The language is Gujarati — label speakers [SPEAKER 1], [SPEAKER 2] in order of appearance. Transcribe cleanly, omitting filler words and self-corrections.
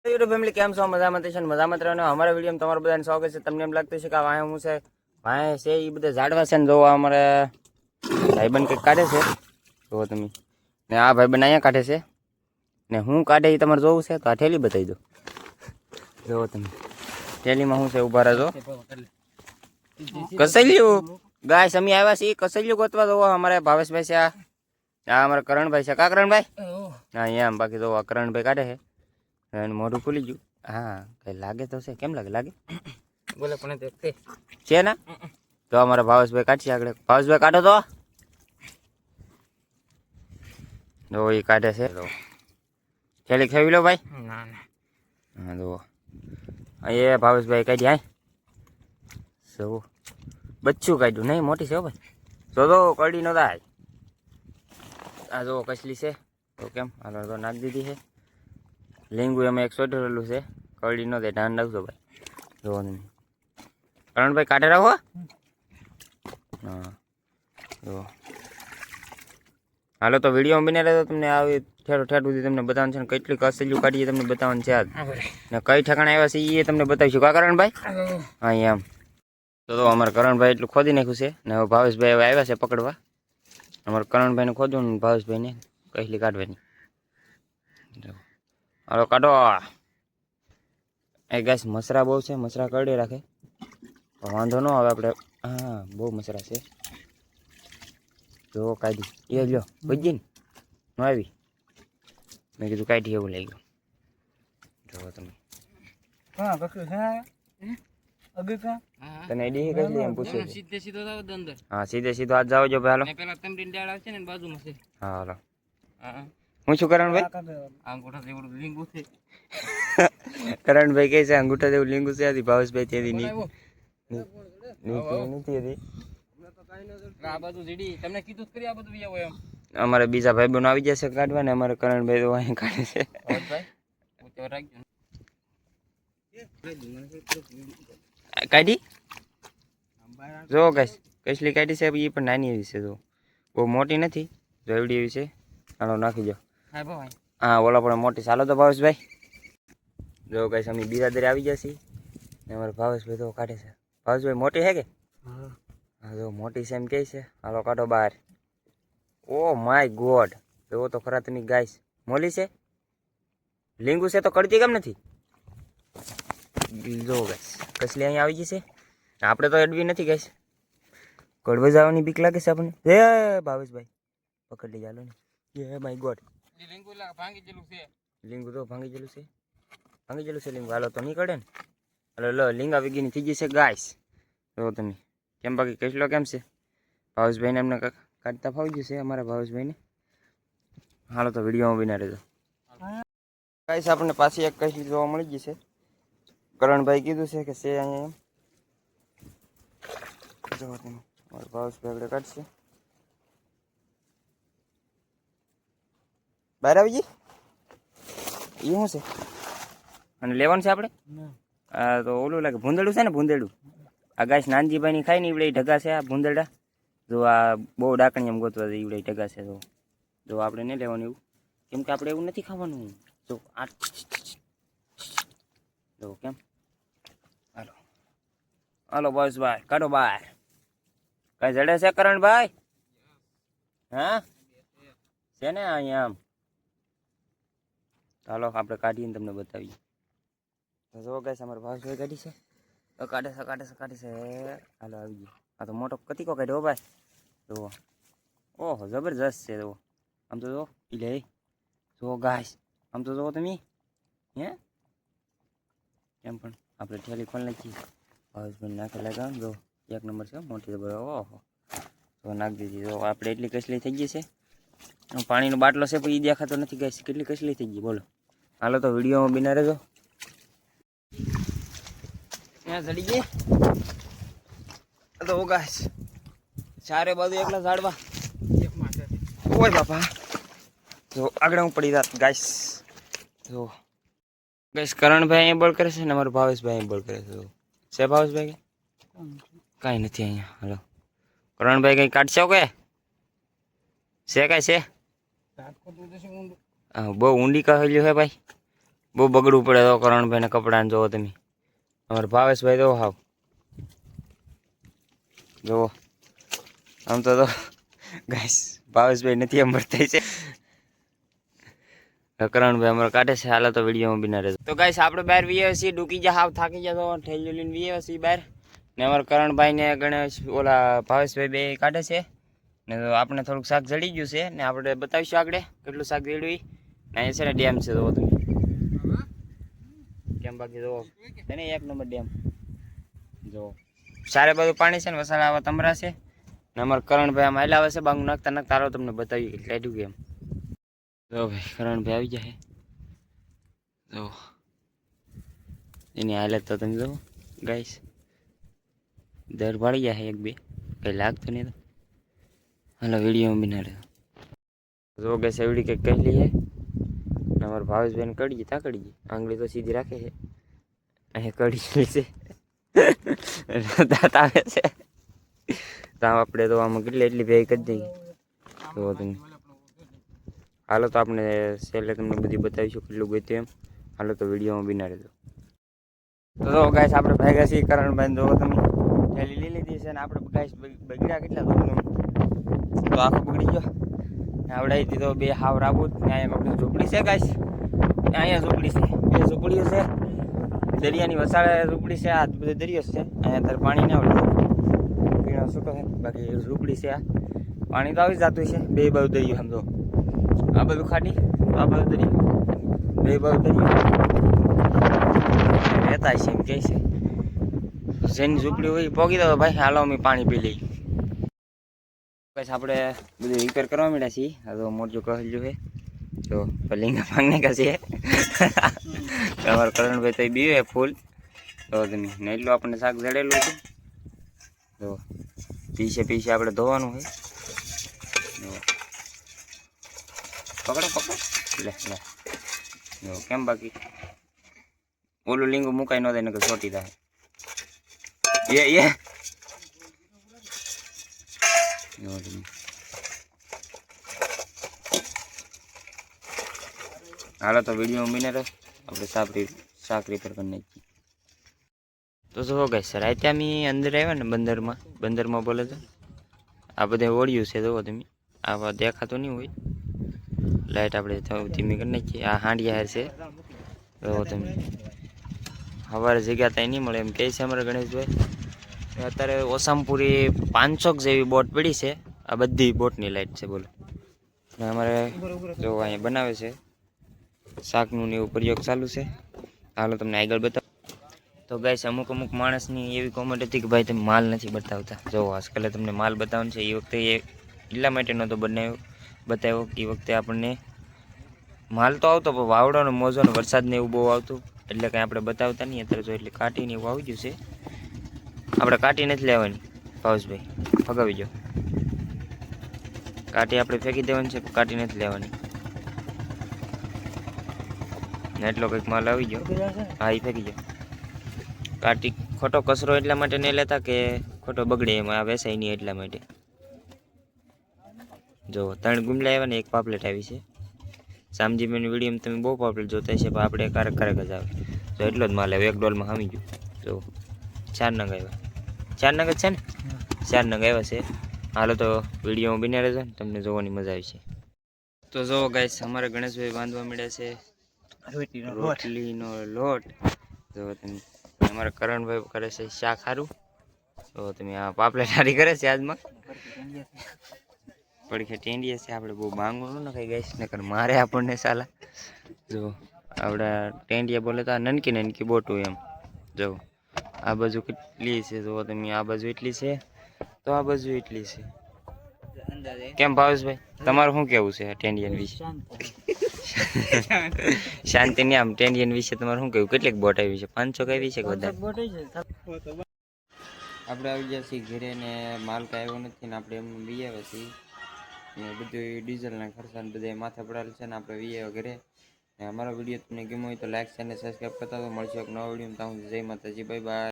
[SPEAKER 1] યુટ્યુબ ફેમિલી કેમ છો? મજામાં છે ને મજામાં રહેવાનો. અમારા વિડીયોમાં તમારું બધાને સ્વાગત છે. તમને એમ લાગતું છે કે વાય હું છે વાય છે એ બધા ઝાડવા છે ને જો અમારે ભાઈબંધ કંઈક કાઢે છે જુઓ તમે ને આ ભાઈબંધ અહીંયા કાઢે છે ને હું કાઢે એ તમારે જોવું છે તો આ ઠેલી બતાવી દો. જુઓ તમે ઠેલીમાં શું છે ઊભા રહેજો. કસેલ્યું ગાય સમી આવ્યા છે કસેલ્યું ગોતવા જોવો અમારે ભાવેશભાઈ છે આ અમારા કરણભાઈ છે. કા કરણભાઈ? હા અહીંયા બાકી જો કરણભાઈ કાઢે છે અને મોઢું ખુલી ગયું. હા કઈ લાગે તો છે. કેમ લાગે
[SPEAKER 2] બોલે પણ
[SPEAKER 1] છે ને તો અમારા ભાવેશભાઈ કાઢશે આગળ. ભાવેશભાઈ કાઢો તો જો એ કાઢે છે. થેલી ખાવી લો ભાઈ.
[SPEAKER 2] ના ના
[SPEAKER 1] હા જુઓ એ ભાવેશભાઈ કાઢી હાય જો બચ્ચું કાઢ્યું નહીં મોટી છે હો ભાઈ. જો કડી નો થાય આ જો કસલી છે તો કેમ હાલો તો નાખી દીધી છે. લીંગુ એમાં એક સોટેલું છે કડી નો થાય ધાન રાખજો ભાઈ. જો કરણભાઈ કાઢે રાખો. હા જો હાલો તો વિડીયો બને રહે તો તમને આવી ઠેઠ સુધી તમને બતાવવાનું છે ને કેટલી કસેલું કાઢીએ તમને બતાવવાનું છે આજ ને કઈ ઠેકાણે આવ્યા છે એ તમને બતાવીશું. કા કરણભાઈ? હા એમ તો અમારે કરણભાઈ એટલું ખોદી નાખ્યું છે ને હવે ભાવેશભાઈ હવે આવ્યા છે પકડવા. અમારે કરણભાઈને ખોદવું ને ભાવેશભાઈને કસલી કાઢવાની. હાલો કાઢો. એ ગાઈસ મસરા બહુ છે મસરા કરડે રાખે વાંધો ન આવે આપણે. હા બહુ મસરા છે જો કાઢી એ લ્યો ભજી ને ન આવી મેં કીધું કાઢી એવું લઈ ગયું. જો તમે તને આઈડી કઈ એમ પૂછ્યું
[SPEAKER 2] સીધે સીધો જાવ અંદર.
[SPEAKER 1] હા સીધે સીધો આજ જાવ જો ભાઈ. હાલો
[SPEAKER 2] પેલા તમરીન ડાળ આવશે ને બાજુમાં છે.
[SPEAKER 1] હા હાલો
[SPEAKER 2] હા
[SPEAKER 1] હું શું કરણભાઈ?
[SPEAKER 2] અંગૂઠા જેવડું લીંગુ છે.
[SPEAKER 1] કરણભાઈ કહે છે અંગૂઠા જેવું લીંગુ છે આથી ભાવેશભાઈ તેથી નથી હતી.
[SPEAKER 2] આ બધું જીડી તમને કીધું જ કરી આ બધું આવો એમ.
[SPEAKER 1] અમારે બીજા ભાઈ બહેનો આવી જશે કાઢવા ને અમારે કરણભાઈ તો અહીં કાઢે છે. કાઢી જો ગાઈસ કસલી કાઢી છે એ પણ નાની એવી છે જો બહુ મોટી નથી જો એવડી એવી છે. હાલો નાખી દો. હા ઓલા પણ મોટી. ચાલો તો ભાવેશભાઈ જો ગાઈસ અમે બિરાદરે આવી જશે ને અમારે ભાવેશભાઈ તો કાઢે છે. ભાવેશભાઈ મોટી છે કે? હા જો મોટી છે એમ કહે છે. હાલો કાઢો બહાર. ઓ માય ગોડ એવો તો ખરા તમે ગાઈસ મોલી છે લીંગુ છે તો કડતી કેમ નથી? જો ગાઈસ કસલી અહીંયા આવી જશે આપણે તો એડવી નથી ગાઈસ. કડવા જવાની બીક લાગે છે આપણને. હે ભાવેશભાઈ પકડ લઈ ચાલો ને. હે માય ગોડ
[SPEAKER 2] લીંગુ ભાંગી ગયેલું છે.
[SPEAKER 1] લીંગુ તો ભાંગી ગયેલું છે. ભાંગી ગયેલું છે લીંગુ. હાલો તો નહીં કડે ને. હાલો લો લીંગા વેગીની થઈ જશે ગાઈસ. જો તમે કેમ બાકી કસલો કેમ છે? ભાવેશભાઈને એમને કાઢતા ફાવી જશે અમારા ભાવેશભાઈને. હાલો તો વિડીયોમાં બના રહેજો ગાઈસ. આપણને પાછી એક કસલી જોવા મળી જશે. કરણભાઈ કીધું છે કે છે અહીંયા એમ જો તમે મારા ભાવેશભાઈ આગળ કાઢશે. બહાર આવી જઈ એ શું છે અને લેવાનું છે આપણે? હા તો ઓલું લાગે ભૂંદડું છે ને ભૂંદડું. આ ગાઈસ નાનજીભાઈની ખાઈ ને ઈવડે ઢગા છે આ ભૂંદડા. જો આ બહુ ડાકણી એમ ગોતવા ઈવડે ઢગા છે. જો આપણે નહીં લેવાનું એવું કેમ કે આપણે એવું નથી ખાવાનું. જો આ જો કેમ. હાલો હાલો બસ ભાઈ કાઢો બહાર. કઈ જડે છે કરણભાઈ? હા છે ને અહીંયા આમ. ચાલો આપણે કાઢીને તમને બતાવીએ. જો ગાઈસ અમારા ભાવેશભાઈ કાઢી છે. કાઢે છે. હાલો આવી ગયો. આ તો મોટો કતીકો કાઢ્યો ભાઈ. જુઓ ઓહો જબરજસ્ત છે. જુઓ આમ તો જો લે જુઓ ગાઈસ આમ તો જુઓ તમે હે એમ પણ આપણે ઠેલી ખોલી નાખીએ. ભાવેશભાઈ નાખેલા ગામ જો એક નંબર છે મોટી જબર. ઓહો તો નાખી દીધી. જો આપણે એટલી કસલી થઈ ગઈ છે. પાણીનો બાટલો છે પણ એ દેખાતો નથી ગાઈસ કેટલી કસલી થઈ ગઈ બોલો. હાલો તો વિડીયોમાં બિના રહેજો. ત્યાં ચડી ગઈ તો ગાઈસ ચારે બાજુ એકલા ઝાડવા. ઓય બાપા જો આગળ હું પડી જાત ગાઈસ. જો ગાઈસ કરણભાઈ અહીંયા બોલ કરે છે ને અમારો ભાવેશભાઈ અહીંયા બોલ કરે છે. છે ભાવેશભાઈ કાંઈ નથી અહીંયા. હાલો કરણભાઈ કંઈ કાઢશો કે છે કાંઈ છે? બહુ ઊંડી કહેલું છે ભાઈ. બહુ બગડવું પડે તો કરણભાઈને કપડાને જોવો તમે. અમારા ભાવેશભાઈ તો હાવ જુઓ આમ તો ગાઈસ ભાવેશભાઈ નથી એમ ભરતા છે. કરણભાઈ અમારે કાઢે છે. હાલો તો વિડીયોમાં બિના રહેજો. તો ગાઈસ આપણે બહાર વીએ છીએ, ડૂકી જા હાવ થાકી જતો ઠેલ્યું લઈને વીએ છીએ બહાર. ને અમારા કરણભાઈ ને ગણેશ ઓલા ભાવેશભાઈ બે કાઢે છે. ને આપણે થોડુંક શાક જડી ગયું છે ને આપણે બતાવીશું આગળ કેટલું શાક જડ્યું. અહીંયા છે ને ડેમ છે જોવો તમે કેમ બાકી જોવો એને 1 નંબર ડેમ જોવો. સારે બધું પાણી છે ને વસાડા આવા તમરા છે ને અમારા કરણભાઈ આમ હાલ્યા આવે છે બાંગું નાખતા નાખતા. તારો તમને બતાવી લાડ્યું કેમ. જો ભાઈ કરણભાઈ આવી જાય જો એની હાલત તો તમે જો ગાઈસ દર ભાળી જાય 1-2 કંઈ લાગતું નહીં. તો હાલો વિડીયોમાં બિના રહ્યો. જો ગેસ એવડી કંઈક કહી લઈએ. અમારા ભાવેશભાઈને કડી તાકડી ગઈ આંગળી તો સીધી રાખે છે. અહીંયા કડી છે દાંત આવે છે તો આપણે તો આમાં એટલી ભેગ કરી દઈએ. તો તમે હાલો તો આપણે છેલ્લે તમને બધી બતાવીશું કેટલું ગયું એમ. હાલો તો વિડીયોમાં બિના રહેજો. તો ગાઈસ આપણે ભેગા છીએ કરણભાઈ જો તમે થેલી લઈ લીધી છે ને આપણે ગાઈસ બગડ્યા કેટલા તો આખો બગડી ગયો. આવડાવી તો 2 હાવ રાબૂત ને અહીંયા આપણે ઝૂંપડી છે ગાઈસ. અહીંયા ઝૂંપડી છે 2 ઝૂંપડીઓ છે. દરિયાની વસાડે ઝૂંપડી છે. આ બધો દરિયો છે. અહીંયા અત્યારે પાણી ના આવડે પીણો છૂટો છે બાકી ઝૂંપડી છે. આ પાણી તો આવી જતું છે 2 બાજુ દરિયો સમજો. આ બધું ખાટી આ બધું દરિયો 2 બાજુ દરિયો રહેતા છે એમ કહે છે. જેની ઝૂંપડી હોય પોગી દો ભાઈ. હાલો અમે પાણી પી લઈએ. બસ આપણે બધું રિપેર કરવા માંડ્યા છીએ. આ તો મોટું કહેલું છે તો પલિંગા માંગને કા છે તમારા કરણભાઈ તો બીવે ફૂલ. તો તમે ને એટલું આપણને શાક જડેલું હતું તો પીસે આપણે ધોવાનું હોય. પકડો લે જો કેમ બાકી ઓલું લીંગું મુકાઈ ન દે ને કે છોટી થાય. હાલો તો વિડીયો બને રહે. આપણે શાક રિપેર કરી નાખીએ. તો જો ગાઈસ રાતે અમે અંદર આવ્યા ને બંદરમાં બોલે તો આ બધે ઓળ્યું છે જોવો તમે. આવા દેખાતું નહીં હોય. લાઈટ આપણે ધીમી કરી નાખીએ. આ હાંડિયા હાર છે જોવો તમે. સવારે જગ્યા ત્યાં નહીં મળે એમ કહે છે અમારા ગણેશભાઈ. અત્યારે ઓસામાં પૂરી 500 જેવી બોટ પડી છે. આ બધી બોટની લાઈટ છે બોલો. ને અમારે જો અહીંયા બનાવે છે શાકનું ને એવું પ્રયોગ ચાલુ છે. હાલો તમને આગળ બતાવો. તો ગાઈસ અમુક માણસની એવી કોમેન્ટ હતી કે ભાઈ તમે માલ નથી બતાવતા. જો આજકાલે તમને માલ બતાવવાનું છે. એ વખતે એટલા માટે નહોતો બતાવ્યો કે એ વખતે આપણને માલ તો આવતો પણ વાવડોનો મોજોનો વરસાદને એવું બહુ આવતું એટલે કંઈ આપણે બતાવતા નહીં. અત્યારે જો એટલે કાઢીને એવું આવી ગયું છે. આપણે કાઢી નથી લેવાની ભાવેશભાઈ ફગાવી જાઓ. કાઢી આપણે ફેંકી દેવાની છે કાઢી નથી લેવાની. ને એટલો કંઈક માલ આવી ગયો. હા એ ફેંકી જાઓ. કાઢી ખોટો કચરો એટલા માટે નહીં લેતા કે ખોટો બગડે એમાં આ વેસાય નહીં એટલા માટે. જો 3 ગુમલા આવ્યા ને 1 પાપલેટ આવી છે. શામજીભાઈની વિડીયોમાં તમે બહુ પાપલેટ જોતા હશે પણ આપણે કારક જ આવે. તો એટલો જ માલ આવ્યો 1 ડોલમાં હામી ગયું. જો 4 નંગ આવ્યા. 4 નંગ જ છે ને 4 નંગ આવ્યા છે. હાલો તો વિડીયોમાં બન્યા રહેજો ને તમને જોવાની મજા આવી છે. તો જો ગાઈસ અમારે ગણેશભાઈ બાંધવા મળ્યા છે રોટલીનો લોટ. જો તમે અમારા કરણભાઈ કરે છે શાક સારું. તો તમે આ પાપલેટ હારી કરે છે આજમાં પડખે ટેંડીએ છે. આપણે બહુ માંગવું ન નખાઈ ગાઈસ નકર મારે આપણને સાલા. જો આપણા ટેંડિયા બોલે તો આ નનકી બોટું એમ. જો આ બાજુ કેટલી છે જો તમે. આ બાજુ એટલી છે તો આ બાજુ એટલી છે. કેમ ભાવેશભાઈ તમારું શું કેવું છે ટેન્ડિયન વિશે? શાંતિ નહીં આમ ટેન્ડિયન વિશે તમારું શું કેવું? કેટલીક બોટ આવી છે? 500 આવી છે કે વધારે? આપણે આવી ગયા છીએ ઘરે ને માલ કાંઈ આવ્યો નથી ને આપણે એમ વી આવ્યા છીએ. બધું ડીઝલના ખર્ચા ને બધા માથે પડાયેલ છે ને આપણે વી આવ્યા ઘરે. અમારો વિડીયો તમને ગમ્યો હોય તો લાઈક અને સબસ્ક્રાઈબ કરતા તો મળશે એક નવો વિડીયો. ત્યાં જય માતાજી, બાય બાય.